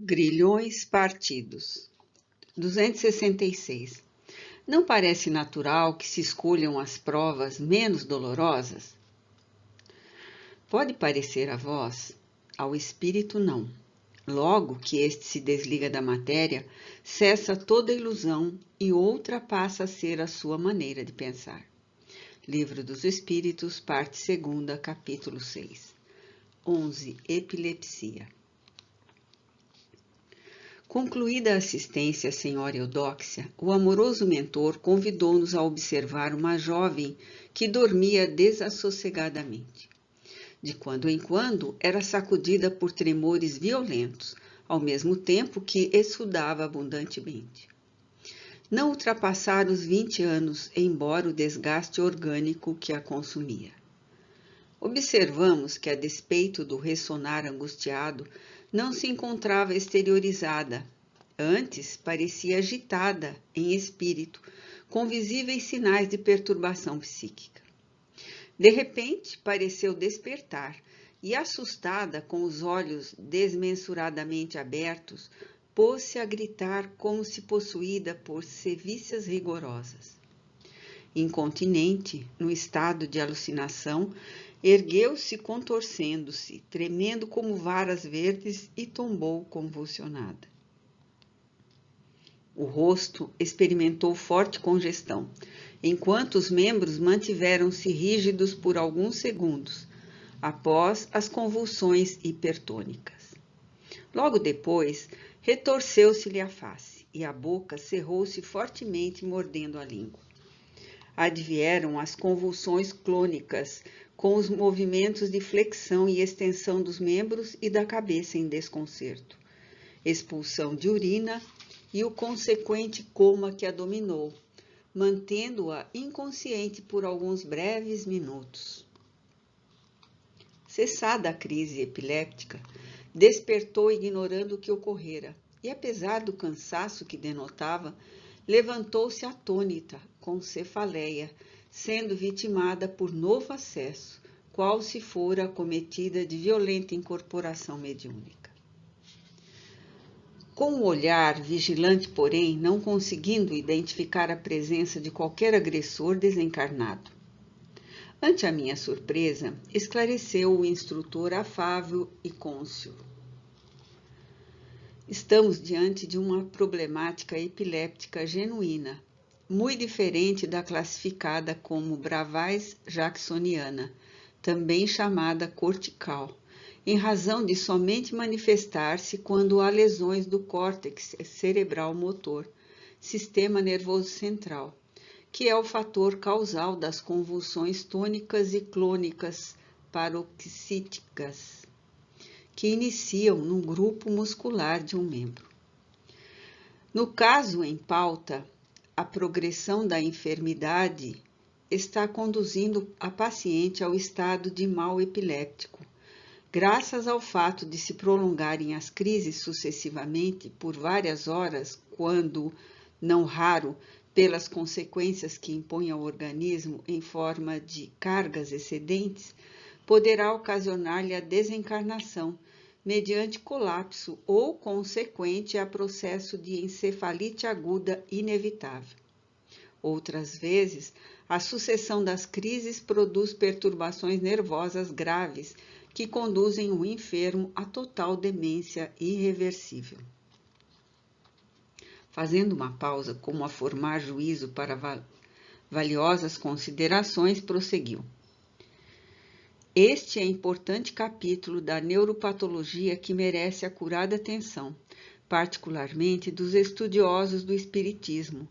Grilhões partidos. 266. Não parece natural que se escolham as provas menos dolorosas? Pode parecer a vós, ao espírito não. Logo que este se desliga da matéria, cessa toda ilusão e outra passa a ser a sua maneira de pensar. Livro dos Espíritos, parte 2, capítulo 6. 11. Epilepsia. Concluída a assistência à senhora Eudóxia, o amoroso mentor convidou-nos a observar uma jovem que dormia desassossegadamente. De quando em quando era sacudida por tremores violentos, ao mesmo tempo que exsudava abundantemente. Não ultrapassara os 20 anos, embora o desgaste orgânico que a consumia. Observamos que, a despeito do ressonar angustiado, não se encontrava exteriorizada. Antes, parecia agitada em espírito, com visíveis sinais de perturbação psíquica. De repente, pareceu despertar e, assustada, com os olhos desmensuradamente abertos, pôs-se a gritar como se possuída por sevícias rigorosas. Incontinente, no estado de alucinação, ergueu-se contorcendo-se, tremendo como varas verdes e tombou convulsionada. O rosto experimentou forte congestão, enquanto os membros mantiveram-se rígidos por alguns segundos, após as convulsões hipertônicas. Logo depois, retorceu-se-lhe a face e a boca cerrou-se fortemente, mordendo a língua. Advieram as convulsões clônicas, com os movimentos de flexão e extensão dos membros e da cabeça em desconcerto, expulsão de urina e o consequente coma que a dominou, mantendo-a inconsciente por alguns breves minutos. Cessada a crise epiléptica, despertou ignorando o que ocorrera e, apesar do cansaço que denotava, levantou-se atônita, com cefaleia, sendo vitimada por novo acesso, qual se fora acometida de violenta incorporação mediúnica. Com o olhar vigilante, porém, não conseguindo identificar a presença de qualquer agressor desencarnado. Ante a minha surpresa, esclareceu o instrutor afável e cônscio. Estamos diante de uma problemática epiléptica genuína, muito diferente da classificada como bravais jacksoniana, também chamada cortical, em razão de somente manifestar-se quando há lesões do córtex cerebral motor, sistema nervoso central, que é o fator causal das convulsões tônicas e clônicas paroxíticas, que iniciam no grupo muscular de um membro. No caso em pauta, a progressão da enfermidade está conduzindo a paciente ao estado de mal epiléptico, graças ao fato de se prolongarem as crises sucessivamente por várias horas, quando, não raro, pelas consequências que impõe ao organismo em forma de cargas excedentes, poderá ocasionar-lhe a desencarnação, mediante colapso ou consequente a processo de encefalite aguda inevitável. Outras vezes, a sucessão das crises produz perturbações nervosas graves que conduzem o enfermo à total demência irreversível. Fazendo uma pausa, como a formar juízo para valiosas considerações, prosseguiu. Este é importante capítulo da neuropatologia que merece acurada atenção, particularmente dos estudiosos do espiritismo,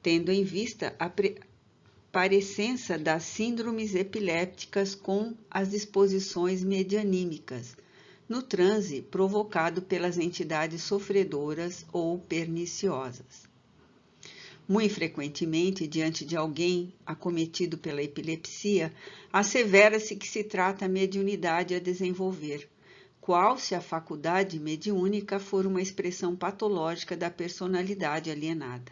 tendo em vista a parecença das síndromes epilépticas com as disposições medianímicas, no transe provocado pelas entidades sofredoras ou perniciosas. Muito frequentemente, diante de alguém acometido pela epilepsia, assevera-se que se trata a mediunidade a desenvolver, qual se a faculdade mediúnica for uma expressão patológica da personalidade alienada.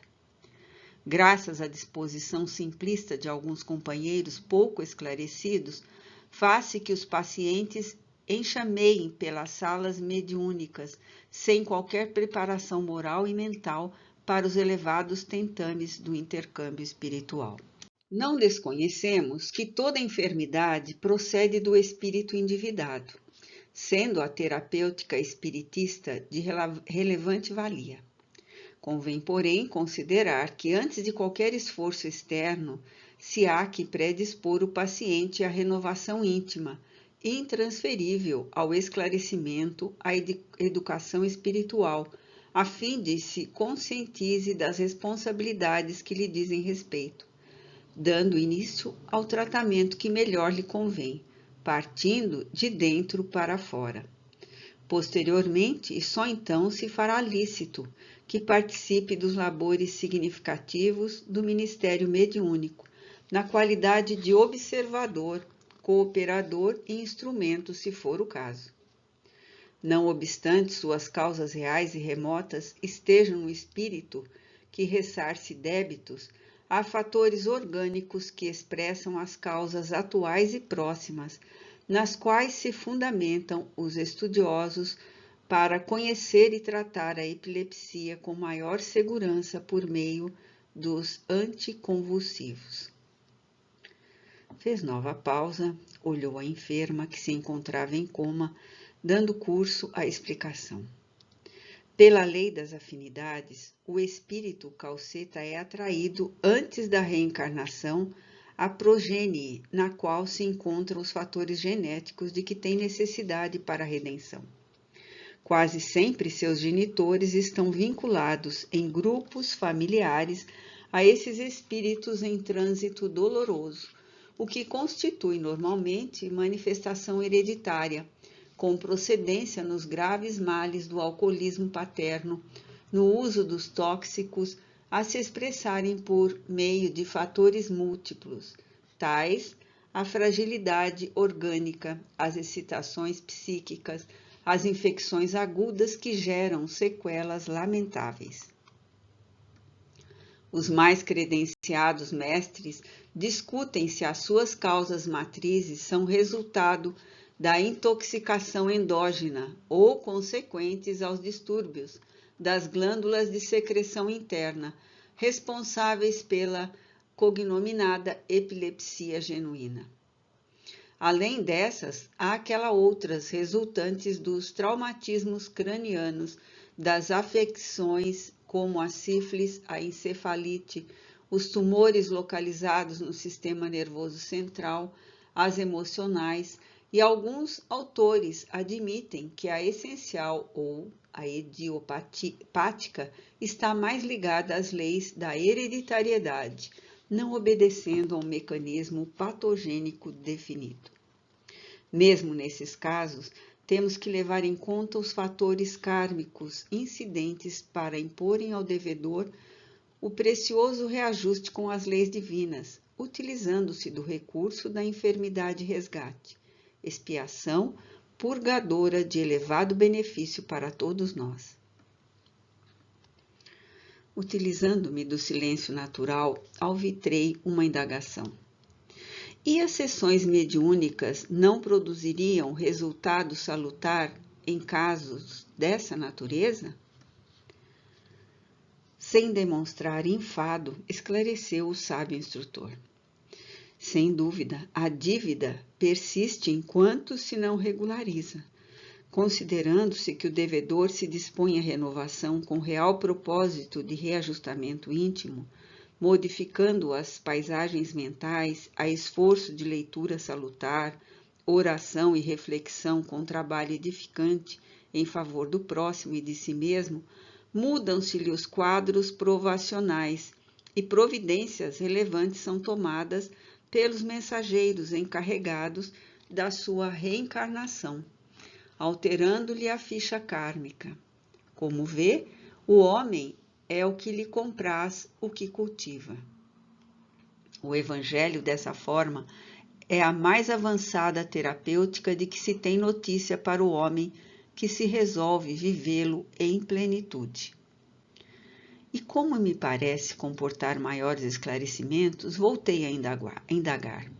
Graças à disposição simplista de alguns companheiros pouco esclarecidos, faz-se que os pacientes enxameiem pelas salas mediúnicas, sem qualquer preparação moral e mental para os elevados tentames do intercâmbio espiritual. Não desconhecemos que toda enfermidade procede do espírito endividado, sendo a terapêutica espiritista de relevante valia. Convém, porém, considerar que antes de qualquer esforço externo, se há que predispor o paciente à renovação íntima, intransferível ao esclarecimento, à educação espiritual, a fim de se conscientize das responsabilidades que lhe dizem respeito, dando início ao tratamento que melhor lhe convém, partindo de dentro para fora. Posteriormente, e só então, se fará lícito que participe dos labores significativos do ministério mediúnico, na qualidade de observador, cooperador e instrumento, se for o caso. Não obstante suas causas reais e remotas estejam no espírito que ressarce débitos, há fatores orgânicos que expressam as causas atuais e próximas, nas quais se fundamentam os estudiosos para conhecer e tratar a epilepsia com maior segurança por meio dos anticonvulsivos. Fez nova pausa, olhou a enferma que se encontrava em coma, dando curso à explicação. Pela lei das afinidades, o espírito calceta é atraído antes da reencarnação à progênie, na qual se encontram os fatores genéticos de que tem necessidade para a redenção. Quase sempre seus genitores estão vinculados em grupos familiares a esses espíritos em trânsito doloroso, o que constitui normalmente manifestação hereditária, com procedência nos graves males do alcoolismo paterno, no uso dos tóxicos, a se expressarem por meio de fatores múltiplos, tais a fragilidade orgânica, as excitações psíquicas, as infecções agudas que geram sequelas lamentáveis. Os mais credenciados mestres discutem se as suas causas matrizes são resultado da intoxicação endógena ou consequentes aos distúrbios das glândulas de secreção interna, responsáveis pela cognominada epilepsia genuína. Além dessas, há aquelas outras resultantes dos traumatismos cranianos, das afecções como a sífilis, a encefalite, os tumores localizados no sistema nervoso central, as emocionais, e alguns autores admitem que a essencial ou a idiopática está mais ligada às leis da hereditariedade, não obedecendo a um mecanismo patogênico definido. Mesmo nesses casos, temos que levar em conta os fatores kármicos incidentes para imporem ao devedor o precioso reajuste com as leis divinas, utilizando-se do recurso da enfermidade resgate, expiação purgadora de elevado benefício para todos nós. Utilizando-me do silêncio natural, alvitrei uma indagação. E as sessões mediúnicas não produziriam resultado salutar em casos dessa natureza? Sem demonstrar enfado, esclareceu o sábio instrutor. Sem dúvida, a dívida persiste enquanto se não regulariza, considerando-se que o devedor se dispõe à renovação com real propósito de reajustamento íntimo, modificando as paisagens mentais a esforço de leitura salutar, oração e reflexão com trabalho edificante em favor do próximo e de si mesmo, mudam-se-lhe os quadros provacionais e providências relevantes são tomadas pelos mensageiros encarregados da sua reencarnação, alterando-lhe a ficha kármica. Como vê, o homem é o que lhe compraz o que cultiva. O Evangelho, dessa forma, é a mais avançada terapêutica de que se tem notícia para o homem que se resolve vivê-lo em plenitude. E como me parece comportar maiores esclarecimentos, voltei a indagar.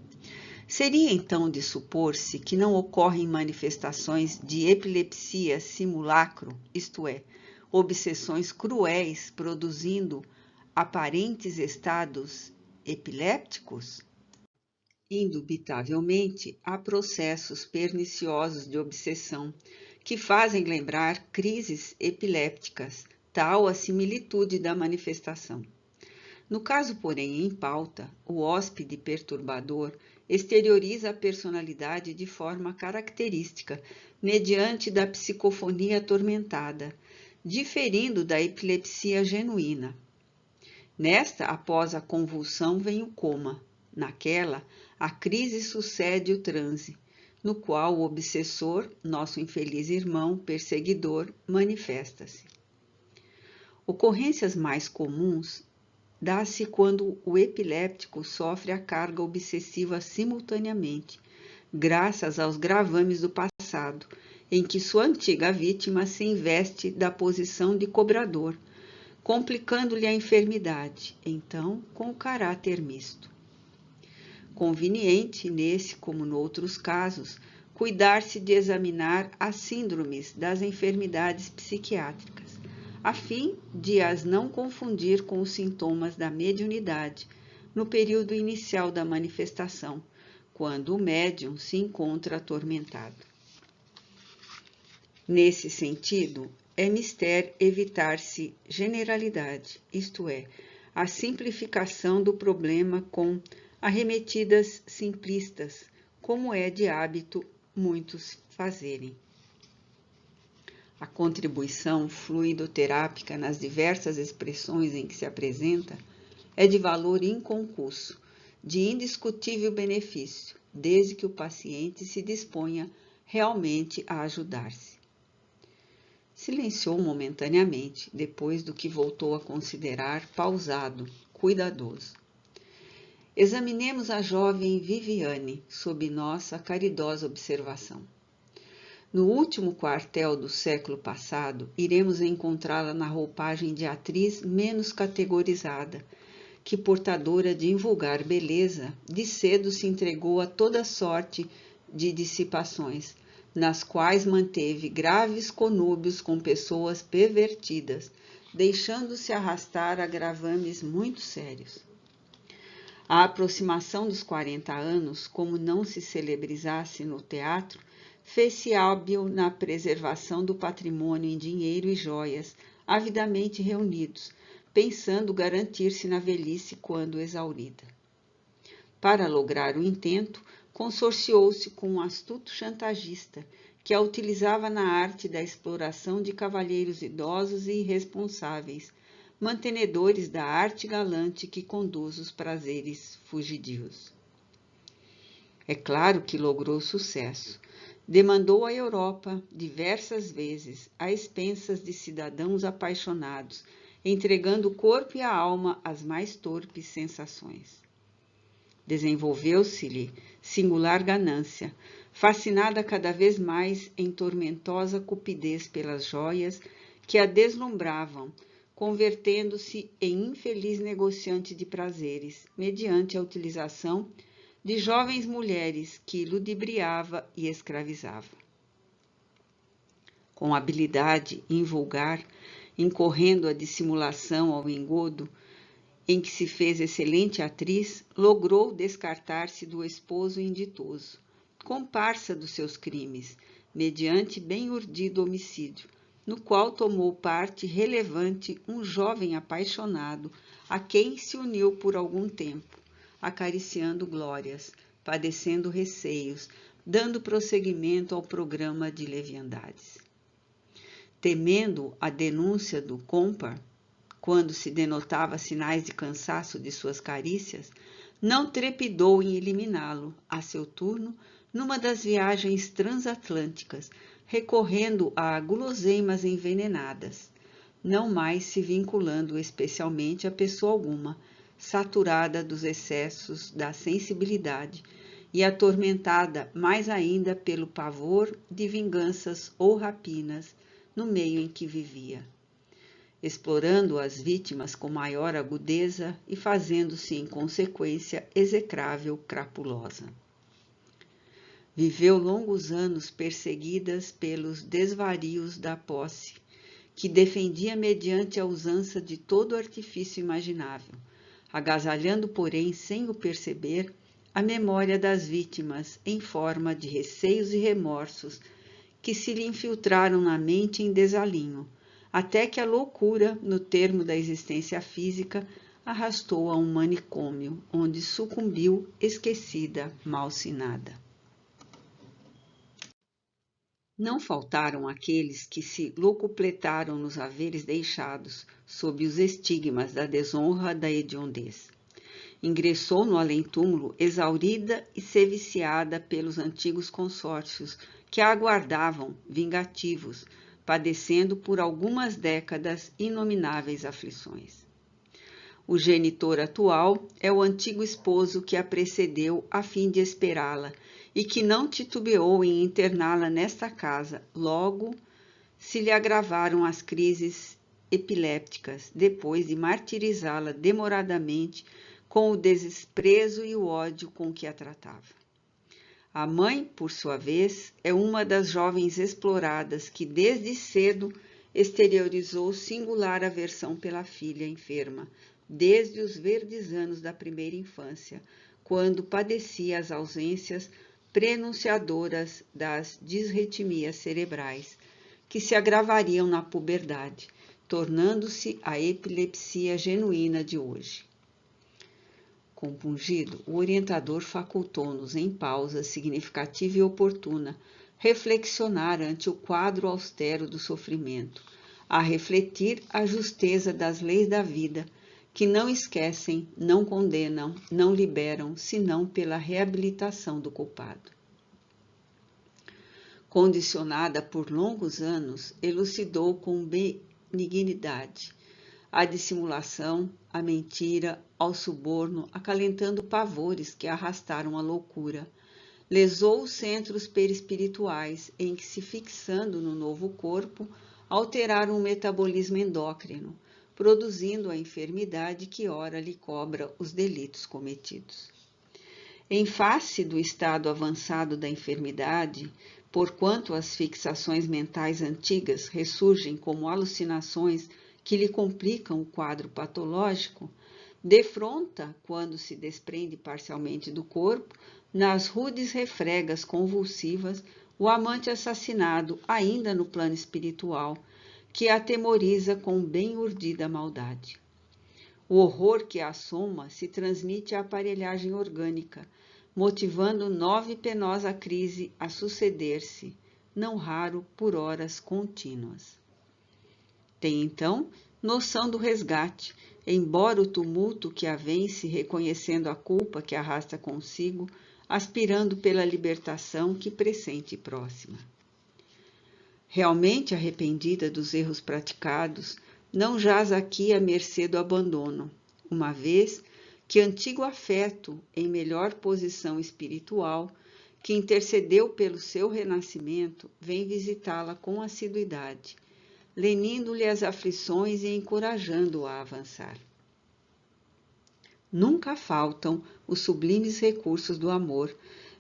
Seria então de supor-se que não ocorrem manifestações de epilepsia simulacro, isto é, obsessões cruéis produzindo aparentes estados epilépticos? Indubitavelmente, há processos perniciosos de obsessão que fazem lembrar crises epilépticas, tal a similitude da manifestação. No caso, porém, em pauta, o hóspede perturbador exterioriza a personalidade de forma característica, mediante da psicofonia atormentada, diferindo da epilepsia genuína. Nesta, após a convulsão, vem o coma. Naquela, a crise sucede o transe, no qual o obsessor, nosso infeliz irmão perseguidor, manifesta-se. Ocorrências mais comuns dá-se quando o epiléptico sofre a carga obsessiva simultaneamente, graças aos gravames do passado, em que sua antiga vítima se investe da posição de cobrador, complicando-lhe a enfermidade, então com o caráter misto. Conveniente, nesse como noutros casos, cuidar-se de examinar as síndromes das enfermidades psiquiátricas, a fim de as não confundir com os sintomas da mediunidade no período inicial da manifestação, quando o médium se encontra atormentado. Nesse sentido, é mister evitar-se generalidade, isto é, a simplificação do problema com arremetidas simplistas, como é de hábito muitos fazerem. A contribuição fluidoterápica nas diversas expressões em que se apresenta é de valor inconcusso, de indiscutível benefício, desde que o paciente se disponha realmente a ajudar-se. Silenciou momentaneamente, depois do que voltou a considerar pausado, cuidadoso. Examinemos a jovem Viviane sob nossa caridosa observação. No último quartel do século passado, iremos encontrá-la na roupagem de atriz menos categorizada, que, portadora de invulgar beleza, de cedo se entregou a toda sorte de dissipações, nas quais manteve graves conúbios com pessoas pervertidas, deixando-se arrastar a gravames muito sérios. A aproximação dos 40 anos, como não se celebrizasse no teatro, fez-se hábil na preservação do patrimônio em dinheiro e joias, avidamente reunidos, pensando garantir-se na velhice quando exaurida. Para lograr o intento, consorciou-se com um astuto chantagista, que a utilizava na arte da exploração de cavalheiros idosos e irresponsáveis, mantenedores da arte galante que conduz os prazeres fugidios. É claro que logrou sucesso. Demandou a Europa diversas vezes, a expensas de cidadãos apaixonados, entregando o corpo e a alma às mais torpes sensações. Desenvolveu-se-lhe singular ganância, fascinada cada vez mais em tormentosa cupidez pelas joias que a deslumbravam, convertendo-se em infeliz negociante de prazeres, mediante a utilização de jovens mulheres que ludibriava e escravizava. Com habilidade invulgar, incorrendo a dissimulação ao engodo, em que se fez excelente atriz, logrou descartar-se do esposo inditoso, comparsa dos seus crimes, mediante bem urdido homicídio, no qual tomou parte relevante um jovem apaixonado, a quem se uniu por algum tempo, acariciando glórias, padecendo receios, dando prosseguimento ao programa de leviandades. Temendo a denúncia do compar, quando se denotava sinais de cansaço de suas carícias, não trepidou em eliminá-lo, a seu turno, numa das viagens transatlânticas, recorrendo a guloseimas envenenadas, não mais se vinculando especialmente a pessoa alguma, saturada dos excessos da sensibilidade e atormentada mais ainda pelo pavor de vinganças ou rapinas no meio em que vivia, explorando as vítimas com maior agudeza e fazendo-se, em consequência, execrável crapulosa. Viveu longos anos perseguidas pelos desvarios da posse, que defendia mediante a usança de todo artifício imaginável, agasalhando, porém, sem o perceber, a memória das vítimas em forma de receios e remorsos que se lhe infiltraram na mente em desalinho, até que a loucura, no termo da existência física, arrastou a um manicômio, onde sucumbiu esquecida, malsinada. Não faltaram aqueles que se locupletaram nos haveres deixados, sob os estigmas da desonra da hediondez. Ingressou no além-túmulo exaurida e seviciada pelos antigos consórcios que a aguardavam, vingativos, padecendo por algumas décadas inomináveis aflições. O genitor atual é o antigo esposo que a precedeu a fim de esperá-la e que não titubeou em interná-la nesta casa, logo se lhe agravaram as crises epilépticas, depois de martirizá-la demoradamente com o desprezo e o ódio com que a tratava. A mãe, por sua vez, é uma das jovens exploradas que desde cedo exteriorizou singular aversão pela filha enferma, desde os verdes anos da primeira infância, quando padecia as ausências prenunciadoras das disritmias cerebrais, que se agravariam na puberdade, tornando-se a epilepsia genuína de hoje. Compungido, o orientador facultou-nos, em pausa significativa e oportuna, reflexionar ante o quadro austero do sofrimento, a refletir a justeza das leis da vida, que não esquecem, não condenam, não liberam, senão pela reabilitação do culpado. Condicionada por longos anos, elucidou com benignidade a dissimulação, a mentira, ao suborno, acalentando pavores que arrastaram a loucura. Lesou os centros perispirituais em que, se fixando no novo corpo, alteraram o metabolismo endócrino, produzindo a enfermidade que ora lhe cobra os delitos cometidos. Em face do estado avançado da enfermidade, porquanto as fixações mentais antigas ressurgem como alucinações que lhe complicam o quadro patológico, defronta, quando se desprende parcialmente do corpo, nas rudes refregas convulsivas, o amante assassinado ainda no plano espiritual, que a atemoriza com bem urdida maldade. O horror que a assoma se transmite à aparelhagem orgânica, motivando nova e penosa crise a suceder-se, não raro por horas contínuas. Tem, então, noção do resgate, embora o tumulto que a vence, reconhecendo a culpa que arrasta consigo, aspirando pela libertação que pressente próxima. Realmente arrependida dos erros praticados, não jaz aqui à mercê do abandono, uma vez que antigo afeto, em melhor posição espiritual, que intercedeu pelo seu renascimento, vem visitá-la com assiduidade, lenindo-lhe as aflições e encorajando-a a avançar. Nunca faltam os sublimes recursos do amor,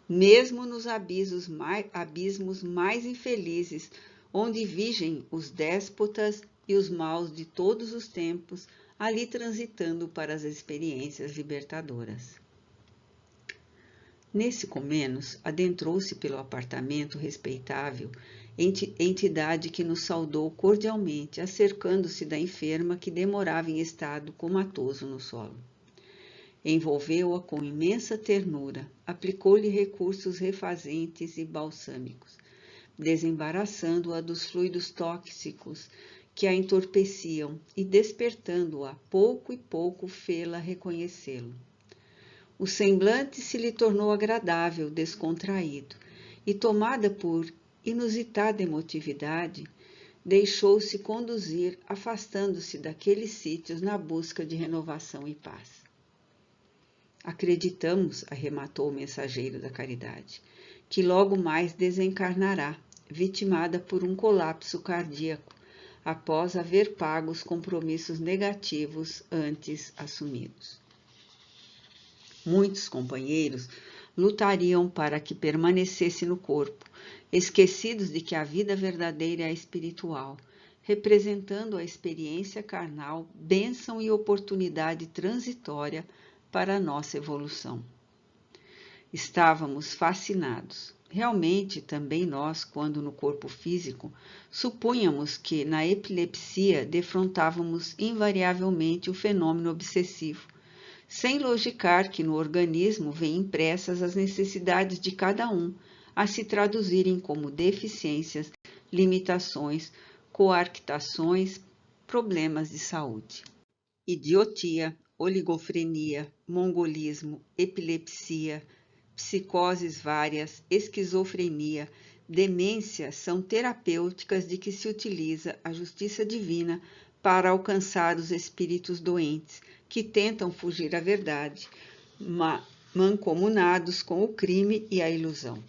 mesmo nos abismos mais infelizes, onde vigem os déspotas e os maus de todos os tempos, ali transitando para as experiências libertadoras. Nesse comenos, adentrou-se pelo apartamento respeitável, entidade que nos saudou cordialmente, acercando-se da enferma que demorava em estado comatoso no solo. Envolveu-a com imensa ternura, aplicou-lhe recursos refazentes e balsâmicos, desembaraçando-a dos fluidos tóxicos que a entorpeciam e despertando-a pouco e pouco fê-la reconhecê-lo. O semblante se lhe tornou agradável, descontraído, e tomada por inusitada emotividade, deixou-se conduzir, afastando-se daqueles sítios na busca de renovação e paz. Acreditamos, arrematou o mensageiro da caridade, que logo mais desencarnará, vitimada por um colapso cardíaco, após haver pago os compromissos negativos antes assumidos. Muitos companheiros lutariam para que permanecesse no corpo, esquecidos de que a vida verdadeira é espiritual, representando a experiência carnal, bênção e oportunidade transitória para a nossa evolução. Estávamos fascinados. Realmente, também nós, quando no corpo físico, supunhamos que na epilepsia defrontávamos invariavelmente o fenômeno obsessivo, sem logicar que no organismo vêm impressas as necessidades de cada um, a se traduzirem como deficiências, limitações, coarctações, problemas de saúde. Idiotia, oligofrenia, mongolismo, epilepsia, psicoses várias, esquizofrenia, demência são terapêuticas de que se utiliza a justiça divina para alcançar os espíritos doentes que tentam fugir à verdade, mancomunados com o crime e a ilusão.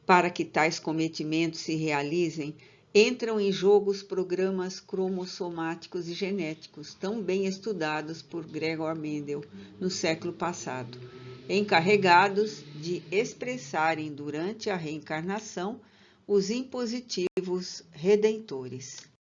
Para que tais cometimentos se realizem, entram em jogo os programas cromossomáticos e genéticos, tão bem estudados por Gregor Mendel no século passado, encarregados de expressarem durante a reencarnação os impositivos redentores.